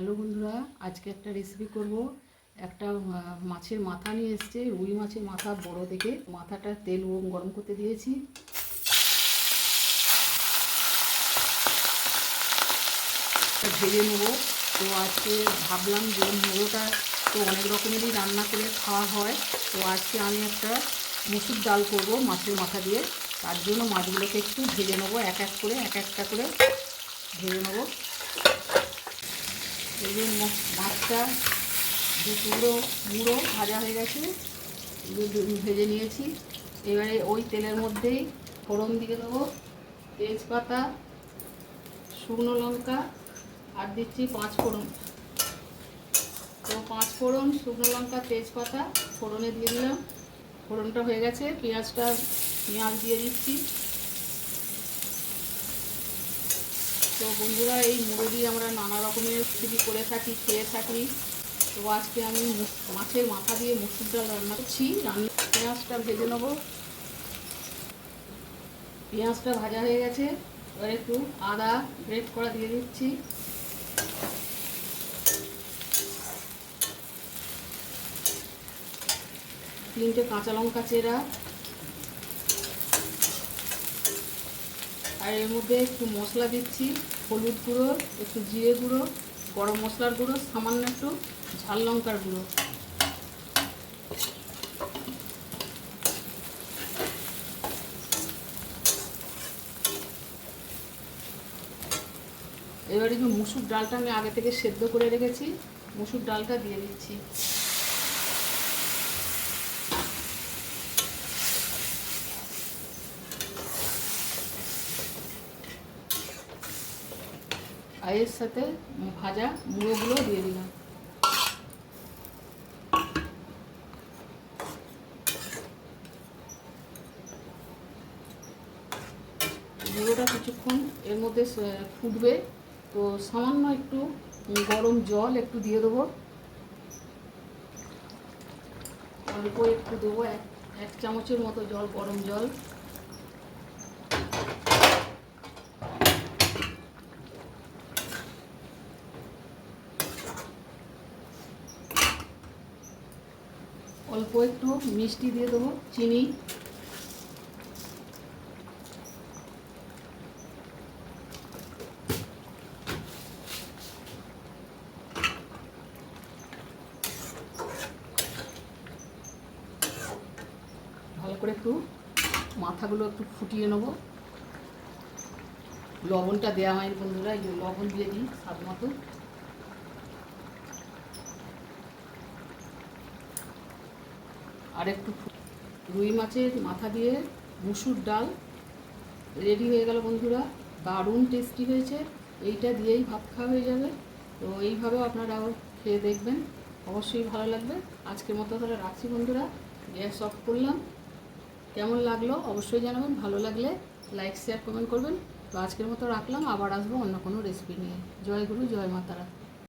Hello বন্ধুরা, আজকে একটা রেসিপি করব। একটা মাছের মাথা নিয়ে এসছে, রুই মাছের মাথা বড় দেখে। মাথাটা তেল গরম করতে দিয়েছি। ভেজে নেবো। তো আজকে ভাবলাম যে মুড়োটা তো অনেক রকমেরই রান্না করে খাওয়া হয়, তো আজকে আমি একটা মুসুর ডাল করব মাছের মাথা দিয়ে। তার জন্য মাছগুলোকে একটু ভেজে নেবো, এক একটা করে ভেজে নেবো। এই যে মাছটা মুড়ো ভাজা হয়ে গেছে, ভেজে নিয়েছি। এবারে ওই তেলের মধ্যেই ফোড়ন দিয়ে দেবো, তেজপাতা, শুকনো লঙ্কা, আর দিচ্ছি 5 ফোড়ন। তো 5 ফোড়ন, শুকনো লঙ্কা, তেজপাতা ফোড়নে দিয়ে দিলাম। ফোড়নটা হয়ে গেছে, পেঁয়াজ দিয়ে দিচ্ছি। তো বন্ধুরা, এই মুড়ো দিয়ে আমরা নানা রকমের রেসিপি করে থাকি, খেয়ে থাকি। তো আজকে আমি মাছের মাথা দিয়ে মুসুর ডাল রান্না করছি। পেঁয়াজটা ভেজে নেব। পেঁয়াজটা ভাজা হয়ে গেছে, এবার একটু আদা গ্রেট করা দিয়ে দিচ্ছি। তিনটে কাঁচা লঙ্কা চেরা, আর এর মধ্যে একটু মশলা দিচ্ছি। হলুদ গুঁড়ো, একটু জিরে গুঁড়ো, গরম মশলার গুঁড়ো, সামান্য একটু ঝাল লঙ্কার গুঁড়ো। এবারে যে মুসুর ডালটা আমি আগে থেকে সেদ্ধ করে রেখেছি, মুসুর ডালটা দিয়ে দিচ্ছি। আর এর সাথে ভাজা মুড়োগুলো দিয়ে দিলাম। মুড়োটা কিছুক্ষণ এর মধ্যে ফুটবে, তো সামান্য একটু গরম জল একটু দিয়ে দেবো। অল্প একটু দেবো, এক চামচের মতো জল, গরম জল। অল্প একটু মিষ্টি দিয়ে দেবো, চিনি। ভালো করে একটু মাথাগুলো একটু ফুটিয়ে নেব। লবণটা দেওয়া হয়নি বন্ধুরা, এই যে লবণ দিয়ে দিই স্বাদ মতো। আর একটু রুই মাছের মাথা দিয়ে মুসুর ডাল রেডি হয়ে গেল বন্ধুরা। দারুণ টেস্টি হয়েছে, এইটা দিয়েই ভাত খাওয়া হয়ে যাবে। তো এইভাবেও আপনারাও খেয়ে দেখবেন, অবশ্যই ভালো লাগবে। আজকের মতো তাহলে রাখছি বন্ধুরা, গ্যাস অফ করলাম। কেমন লাগলো অবশ্যই জানাবেন, ভালো লাগলে লাইক শেয়ার কমেন্ট করবেন। তো আজকের মতো রাখলাম, আবার আসবো অন্য কোনো রেসিপি নিয়ে। জয় গুরু, জয় মা তারা।